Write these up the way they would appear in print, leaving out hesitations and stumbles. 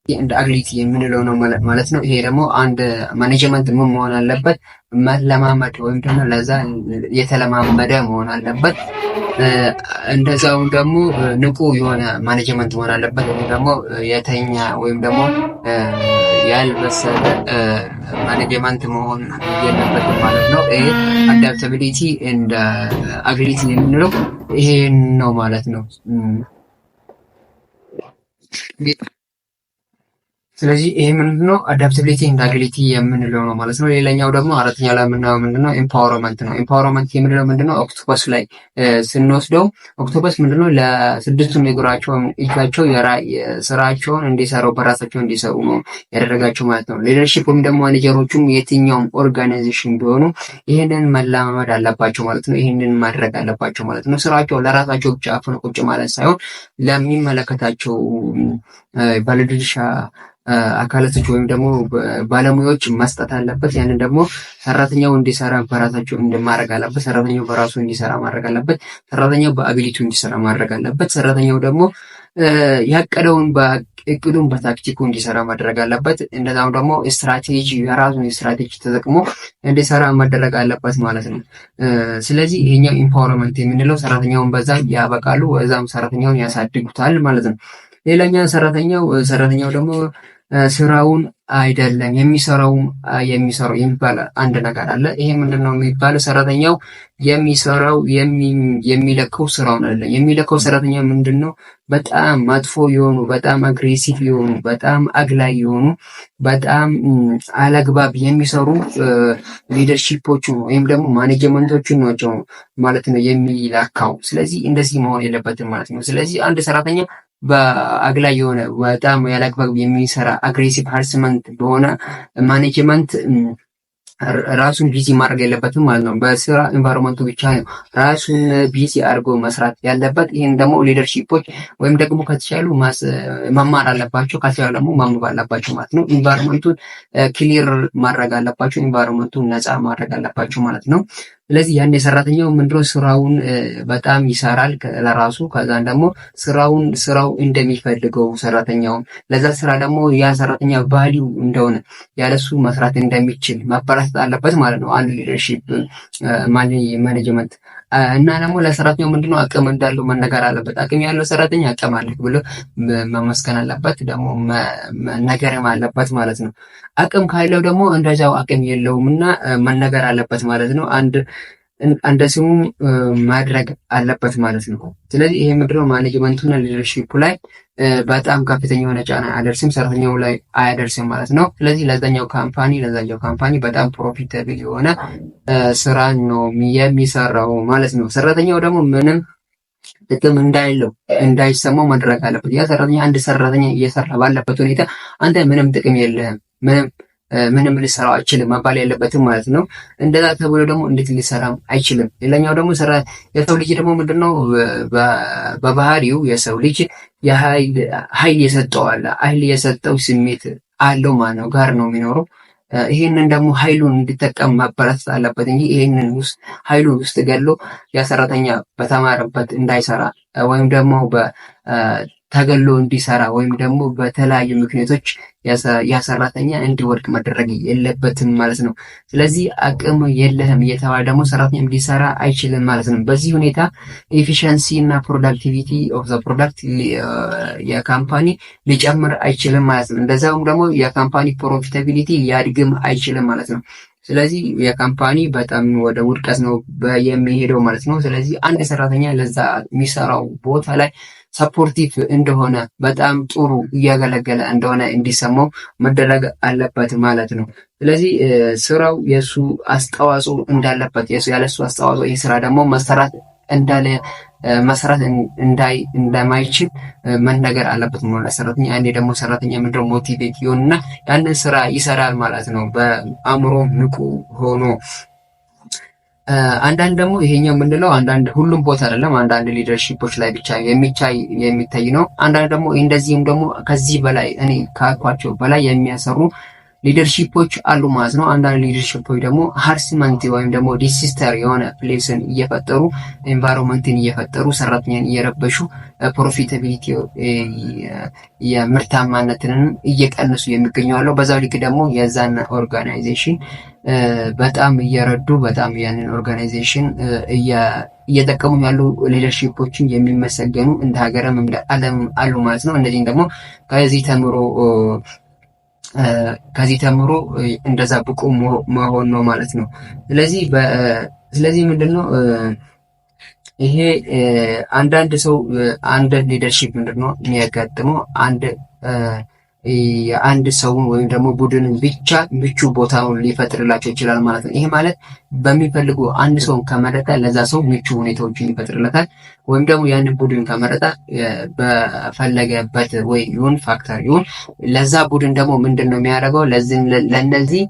እንደ አግሊቲ የምንለው ነው ማለት ነው። ይሄ ደግሞ አንድ ማኔጅመንት ምን መሆን አለበት? መለማመድ ወይም ደግሞ ለዛ የተለማመደ መሆን አለበት። እንደዛውም ደግሞ ንቁ የሆነ ማኔጅመንት መሆን አለበት። ወይም ደግሞ የተኛ ወይም ደግሞ ያልበሰለ ማኔጅመንት መሆን የለበትም ማለት ነው። ይሄ አዳፕታቢሊቲ እንደ አግሊቲ የምንለው ይሄን ነው ማለት ነው። ስለዚህ ይሄ ምንድነው አዳፕታቢሊቲ ኤንድ አጊሊቲ የምንለው ነው ማለት ነው። ሌላኛው ደግሞ አራተኛ ላይ የምናየው ምንድነው ኤምፓወርመንት ነው። ኤምፓወርመንት የምንለው ምንድነው ኦክቶፐስ ላይ ስንወስደው ኦክቶፐስ ምንድነው ለስድስቱም እጃቸው ስራቸውን እንዲሰሩ በራሳቸው እንዲሰሩ ነው ያደረጋቸው ማለት ነው። ሊደርሺፕ ወይም ደግሞ ማኔጀሮቹም የትኛውም ኦርጋናይዜሽን ቢሆኑ ይህንን መለማመድ አለባቸው ማለት ነው። ይህንን ማድረግ አለባቸው ማለት ነው። ስራቸው ለራሳቸው ብቻ አፍነው ቁጭ ማለት ሳይሆን ለሚመለከታቸው ባለድርሻ አካላቶች ወይም ደግሞ ባለሙያዎች መስጠት አለበት። ያንን ደግሞ ሰራተኛው እንዲሰራ በራሳቸው እንደማድረግ አለበት። ሰራተኛው በራሱ እንዲሰራ ማድረግ አለበት። ሰራተኛው በአቢሊቲው እንዲሰራ ማድረግ አለበት። ሰራተኛው ደግሞ ያቀደውን በእቅዱን በታክቲኩ እንዲሰራ ማድረግ አለበት። እንደዛም ደግሞ ስትራቴጂ የራሱን ስትራቴጂ ተጠቅሞ እንዲሰራ ማድረግ አለበት ማለት ነው። ስለዚህ ይሄኛው ኢምፓወርመንት የምንለው ሰራተኛውን በዛ ያበቃሉ፣ በዛም ሰራተኛውን ያሳድጉታል ማለት ነው። ሌላኛው ሰራተኛው ደግሞ ስራውን አይደለም የሚሰራው የሚባል አንድ ነገር አለ። ይሄ ምንድነው የሚባለው? ሰራተኛው የሚሰራው የሚለካው ስራውን አይደለም። የሚለካው ሰራተኛ ምንድነው? በጣም መጥፎ የሆኑ በጣም አግሬሲቭ የሆኑ በጣም አግላይ የሆኑ በጣም አላግባብ የሚሰሩ ሊደርሺፖቹ ወይም ደግሞ ማኔጅመንቶቹን ናቸው ማለት ነው የሚላካው። ስለዚህ እንደዚህ መሆን የለበትም ማለት ነው። ስለዚህ አንድ ሰራተኛ በአግላይ የሆነ በጣም ያላግባብ የሚሰራ አግሬሲቭ ሃራስመንት በሆነ ማኔጅመንት ራሱን ቢዚ ማድረግ የለበትም ማለት ነው። በስራ ኢንቫይሮንመንቱ ብቻ ነው ራሱን ቢዚ አድርጎ መስራት ያለበት። ይህን ደግሞ ሊደርሺፖች ወይም ደግሞ ከተቻሉ መማር አለባቸው፣ ካልቻሉ ደግሞ ማንበብ አለባቸው ማለት ነው። ኢንቫይሮንመንቱን ክሊር ማድረግ አለባቸው፣ ኢንቫይሮንመንቱን ነፃ ማድረግ አለባቸው ማለት ነው። ስለዚህ ያን የሰራተኛው ምንድነው ስራውን በጣም ይሰራል ለራሱ። ከዛን ደግሞ ስራው እንደሚፈልገው ሰራተኛውን ለዛ ስራ ደግሞ ያ ሰራተኛ ቫልዩ እንደሆነ ያለሱ መስራት እንደሚችል ማበረታታት አለበት ማለት ነው አንድ ሊደርሺፕ ማኔጅመንት። እና ደግሞ ለሰራተኛው ምንድነው አቅም እንዳለው መነገር አለበት። አቅም ያለው ሰራተኛ አቅም አለህ ብሎ መመስገን አለበት፣ ደግሞ መነገርም አለበት ማለት ነው። አቅም ካለው ደግሞ እንደዛው አቅም የለውም እና መነገር አለበት ማለት ነው። እንደ ስሙ ማድረግ አለበት ማለት ነው። ስለዚህ ይሄ ምንድነው ማኔጅመንቱና ሊደርሺፑ ላይ በጣም ከፍተኛ የሆነ ጫና አያደርስም፣ ሰራተኛው ላይ አያደርስም ማለት ነው። ስለዚህ ለዛኛው ካምፓኒ በጣም ፕሮፊታብል የሆነ ስራ ነው የሚሰራው ማለት ነው። ሰራተኛው ደግሞ ምንም ጥቅም እንዳይሰማው ማድረግ አለበት። ያ ሰራተኛ አንድ ሰራተኛ እየሰራ ባለበት ሁኔታ አንተ ምንም ጥቅም የለህም ምንም ሊሰራው አይችልም መባል ያለበትም ማለት ነው። እንደዛ ተብሎ ደግሞ እንዴት ሊሰራም አይችልም። ሌላኛው ደግሞ የሰው ልጅ ደግሞ ምንድነው በባህሪው የሰው ልጅ ኃይል የሰጠው አለ። ኃይል የሰጠው ስሜት አለው ማለት ነው ጋር ነው የሚኖረው። ይሄንን ደግሞ ኃይሉን እንዲጠቀም ማበረታታት አለበት እንጂ ይሄንን ኃይሉን ውስጥ ገሎ ያ ሰራተኛ በተማረበት እንዳይሰራ ወይም ደግሞ ተገሎ እንዲሰራ ወይም ደግሞ በተለያዩ ምክንያቶች ያ ሰራተኛ እንዲወድቅ መደረግ የለበትም ማለት ነው። ስለዚህ አቅም የለህም እየተባለ ደግሞ ሰራተኛ እንዲሰራ አይችልም ማለት ነው። በዚህ ሁኔታ ኤፊሽንሲ እና ፕሮዳክቲቪቲ ኦፍ ዘ ፕሮዳክት የካምፓኒ ሊጨምር አይችልም ማለት ነው። እንደዛውም ደግሞ የካምፓኒ ፕሮፊታቢሊቲ ሊያድግም አይችልም ማለት ነው። ስለዚህ የካምፓኒ በጣም ወደ ውድቀት ነው የሚሄደው ማለት ነው። ስለዚህ አንድ ሰራተኛ ለዛ የሚሰራው ቦታ ላይ ሰፖርቲቭ እንደሆነ በጣም ጥሩ እያገለገለ እንደሆነ እንዲሰማው መደረግ አለበት ማለት ነው። ስለዚህ ስራው የሱ አስተዋጽኦ እንዳለበት ያለሱ አስተዋጽኦ ይህ ስራ ደግሞ መስራት እንደማይችል መነገር አለበት ማለት ሰራተኛ። አንዴ ደግሞ ሰራተኛ ምንድነው ሞቲቬት ይሆንና ያንን ስራ ይሰራል ማለት ነው በአእምሮ ንቁ ሆኖ። አንዳንድ ደግሞ ይሄኛው የምንለው አንዳንድ ሁሉም ቦታ አይደለም፣ አንዳንድ ሊደርሺፖች ላይ ብቻ የሚታይ ነው። አንዳንድ ደግሞ እንደዚህም ደግሞ ከዚህ በላይ እኔ ካልኳቸው በላይ የሚያሰሩ ሊደርሺፖች አሉ ማለት ነው። አንዳንድ ሊደርሺፖች ደግሞ ሃርስመንት ወይም ደግሞ ዲሲስተር የሆነ ፕሌስን እየፈጠሩ ኤንቫይሮንመንትን እየፈጠሩ ሰራተኛን እየረበሹ ፕሮፊታቢሊቲ የምርታማነትን እየቀነሱ የሚገኙ አለው። በዛው ልክ ደግሞ የዛን ኦርጋናይዜሽን በጣም እየረዱ በጣም ያንን ኦርጋናይዜሽን እየጠቀሙ ያሉ ሊደርሺፖችን የሚመሰገኑ እንደ ሀገርም እንደ ዓለም አሉ ማለት ነው። እነዚህም ደግሞ ከዚህ ተምሮ እንደዛ ብቁ መሆን ነው ማለት ነው። ስለዚህ ምንድነው ይሄ አንዳንድ ሰው አንድ ሊደርሺፕ ምንድነው የሚያጋጥመው የአንድ ሰውን ወይም ደግሞ ቡድንን ብቻ ምቹ ቦታውን ሊፈጥርላቸው ይችላል ማለት ነው። ይሄ ማለት በሚፈልጉ አንድ ሰውን ከመረጠ ለዛ ሰው ምቹ ሁኔታዎችን ይፈጥርለታል። ወይም ደግሞ ያንን ቡድን ከመረጠ በፈለገበት ወይ ይሁን ፋክተር ይሁን ለዛ ቡድን ደግሞ ምንድነው የሚያደርገው ለነዚህ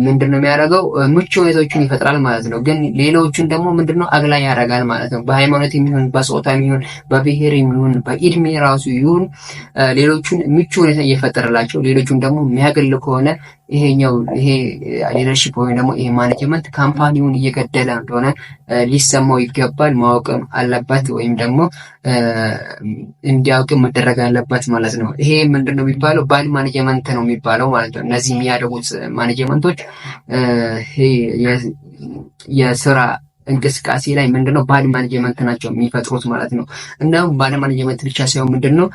ምንድነው የሚያደርገው ምቹ ሁኔታዎችን ይፈጥራል ማለት ነው። ግን ሌሎቹን ደግሞ ምንድነው አግላይ ያደርጋል ማለት ነው። በሃይማኖት የሚሆን በጾታ የሚሆን በብሔር የሚሆን በእድሜ ራሱ ይሁን ሌሎቹን ምቹ ሁኔታ እየፈጠረላቸው ሌሎቹን ደግሞ የሚያገል ከሆነ ይሄ ሊደርሺፕ ወይም ደግሞ ይሄ ማኔጅመንት ካምፓኒውን እየገደለ እንደሆነ ሊሰማው ይገባል፣ ማወቅም አለበት ወይም ደግሞ እንዲያውቅ መደረግ አለበት ማለት ነው። ይሄ ምንድነው የሚባለው ባድ ማኔጅመንት ነው የሚባለው ማለት ነው። እነዚህ የሚያደርጉት ማኔጅመንቶች የስራ እንቅስቃሴ ላይ ምንድነው ባድ ማኔጅመንት ናቸው የሚፈጥሩት ማለት ነው። እንደውም ባድ ማኔጅመንት ብቻ ሳይሆን ምንድነው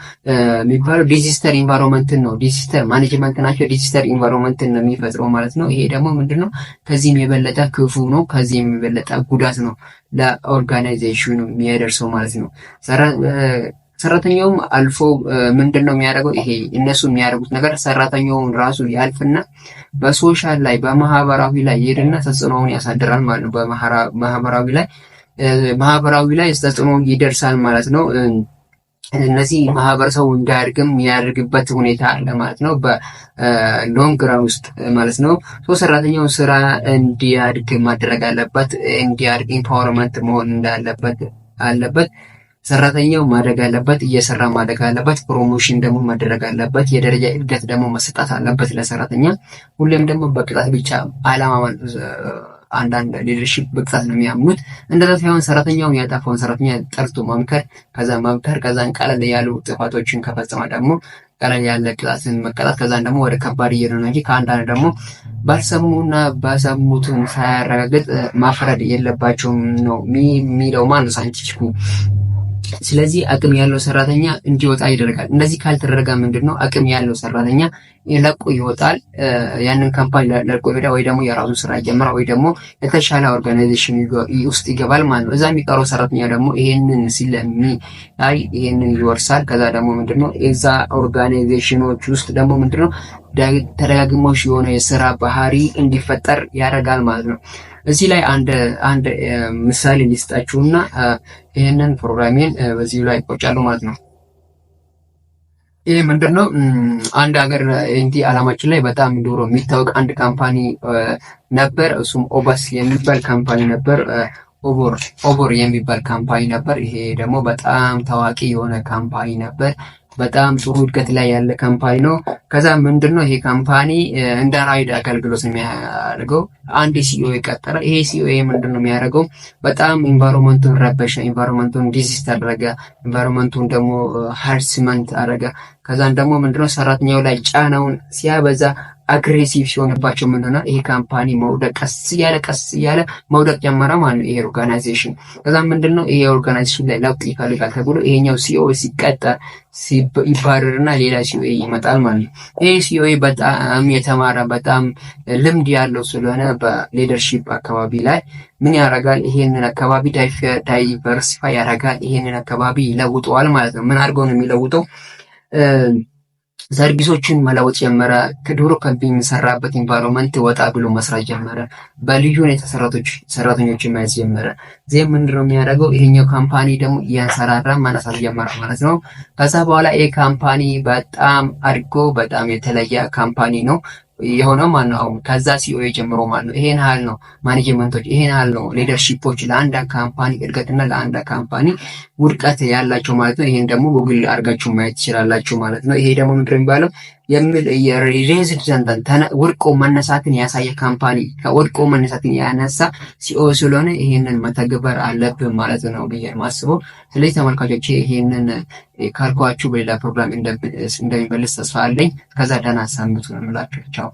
የሚባለው ዲሲስተር ኢንቫይሮንመንትን ነው ዲሲስተር ማኔጅመንት ናቸው ዲሲስተር ኢንቫይሮንመንትን ነው የሚፈጥረው ማለት ነው። ይሄ ደግሞ ምንድነው ከዚህም የበለጠ ክፉ ነው፣ ከዚህም የበለጠ ጉዳት ነው ለኦርጋናይዜሽኑ የሚያደርሰው ማለት ነው። ሰራተኛውም አልፎ ምንድነው የሚያደርገው ይሄ እነሱ የሚያደርጉት ነገር ሰራተኛውን ራሱ ያልፍና በሶሻል ላይ በማህበራዊ ላይ ይሄድና ተጽዕኖውን ያሳድራል ማለት ነው። ማህበራዊ ላይ ተጽዕኖ ይደርሳል ማለት ነው። እነዚህ ማህበረሰቡ እንዳያድግም የሚያደርግበት ሁኔታ አለ ማለት ነው። በሎንግ ራን ውስጥ ማለት ነው። ሰራተኛው ስራ እንዲያድግ ማድረግ አለበት። እንዲያድግ ኢምፓወርመንት መሆን አለበት። ሰራተኛው ማደግ አለበት፣ እየሰራ ማደግ አለበት። ፕሮሞሽን ደግሞ ማድረግ አለበት። የደረጃ እድገት ደግሞ መሰጣት አለበት ለሰራተኛ። ሁሌም ደግሞ በቅጣት ብቻ አላማ አንዳንድ ሊደርሺፕ በቅጣት ነው የሚያምኑት። እንደዛ ሳይሆን ሰራተኛውን ያጠፋውን ሰራተኛ ጠርቶ መምከር ከዛን ቀለል ያሉ ጥፋቶችን ከፈጸመ ደግሞ ቀለል ያለ ቅጣትን መቀጣት ከዛን ደግሞ ወደ ከባድ እየሄዱ ነው እንጂ ከአንዳንድ ደግሞ ባልሰሙና ባሰሙትን ሳያረጋግጥ ማፍረድ የለባቸውም ነው የሚለው ማነው ሳይንቲስቱ። ስለዚህ አቅም ያለው ሰራተኛ እንዲወጣ ይደረጋል። እንደዚህ ካልተደረገ ምንድነው አቅም ያለው ሰራተኛ ለቆ ይወጣል። ያንን ካምፓኒ ለቆ ይወጣ ወይ ደግሞ የራሱን ስራ ይጀምራል ወይ ደግሞ የተሻለ ኦርጋናይዜሽን ውስጥ ይገባል ማለት ነው። እዛ የሚቀረው ሰራተኛ ደግሞ ይሄንን ይወርሳል። ከዛ ደግሞ ምንድነው እዛ ኦርጋናይዜሽኖች ውስጥ ደግሞ ምንድነው ተደጋግሞሽ የሆነ የስራ ባህሪ እንዲፈጠር ያደርጋል ማለት ነው። እዚህ ላይ አንድ ምሳሌ ሊስጣችሁና ይሄንን ፕሮግራሜን በዚሁ ላይ ቆጫለሁ ማለት ነው። ይሄ ምንድነው አንድ ሀገር አላማችን ላይ በጣም ድሮ የሚታወቅ አንድ ካምፓኒ ነበር። እሱም ኦባስ የሚባል ካምፓኒ ነበር። ኦቦር የሚባል ካምፓኒ ነበር። ይሄ ደግሞ በጣም ታዋቂ የሆነ ካምፓኒ ነበር። በጣም ጥሩ እድገት ላይ ያለ ካምፓኒ ነው። ከዛ ምንድነው ይሄ ካምፓኒ እንደ ራይድ አገልግሎት ነው የሚያደርገው። አንድ ሲኦ ይቀጠረ። ይሄ ሲኦ ምንድነው የሚያደርገው በጣም ኢንቫይሮንመንቱን ረበሸ፣ ኢንቫይሮንመንቱን ዲዚስት አደረገ፣ ኢንቫይሮንመንቱን ደግሞ ሃርስመንት አደረገ። ከዛን ደግሞ ምንድነው ሰራተኛው ላይ ጫናውን ሲያበዛ አግሬሲቭ ሲሆንባቸው ምንድነው ይሄ ካምፓኒ መውደቅ ቀስ እያለ መውደቅ ጀመረ ማለት ነው። ይሄ ኦርጋናይዜሽን ከዛ ምንድነው ይሄ ኦርጋናይዜሽን ላይ ለውጥ ይፈልጋል ተብሎ ይሄኛው ሲኦ ሲቀጠር ይባረርና ሌላ ሲኦ ይመጣል ማለት ነው። ይሄ ሲኦ በጣም የተማረ በጣም ልምድ ያለው ስለሆነ በሊደርሺፕ አካባቢ ላይ ምን ያደርጋል? ይሄንን አካባቢ ዳይቨርሲፋይ ያደርጋል። ይሄንን አካባቢ ይለውጠዋል ማለት ነው። ምን አድርገው ነው የሚለውጠው? ሰርቪሶችን መለወጥ ጀመረ። ከድሮ ከሚሰራበት ኢንቫይሮንመንት ወጣ ብሎ መስራት ጀመረ። በልዩ ሁኔታ ሰራተኞችን ማየት ጀመረ። ዜም ምንድነው የሚያደርገው? ይሄኛው ካምፓኒ ደግሞ እያንሰራራ ማነሳት ጀመረ ማለት ነው። ከዛ በኋላ ይሄ ካምፓኒ በጣም አድጎ በጣም የተለየ ካምፓኒ ነው የሆነው ማለት ነው። አሁን ከዛ ሲኦ ጀምሮ ማለት ነው። ይሄን ያህል ነው ማኔጅመንቶች፣ ይሄን ያህል ነው ሊደርሺፖች ለአንድ ካምፓኒ እድገትና ለአንድ ካምፓኒ ውድቀት ያላቸው ማለት ነው። ይሄን ደግሞ ጉግል አድርጋችሁ ማየት ትችላላችሁ ማለት ነው። ይሄ ደግሞ ምንድነው የሚባለው የሚል ሬዚስተንት ወድቆ መነሳትን ያሳየ ካምፓኒ ከወድቆ መነሳትን ያነሳ ሲኦ ስለሆነ ይሄንን መተግበር አለብን ማለት ነው ብዬ ማስበው። ስለዚህ ተመልካቾች ይሄንን ካልኳችሁ በሌላ ፕሮግራም እንደሚመልስ ተስፋ አለኝ። ከዛ ደህና ሰንብቱ ነው የምላችሁ። ቻው።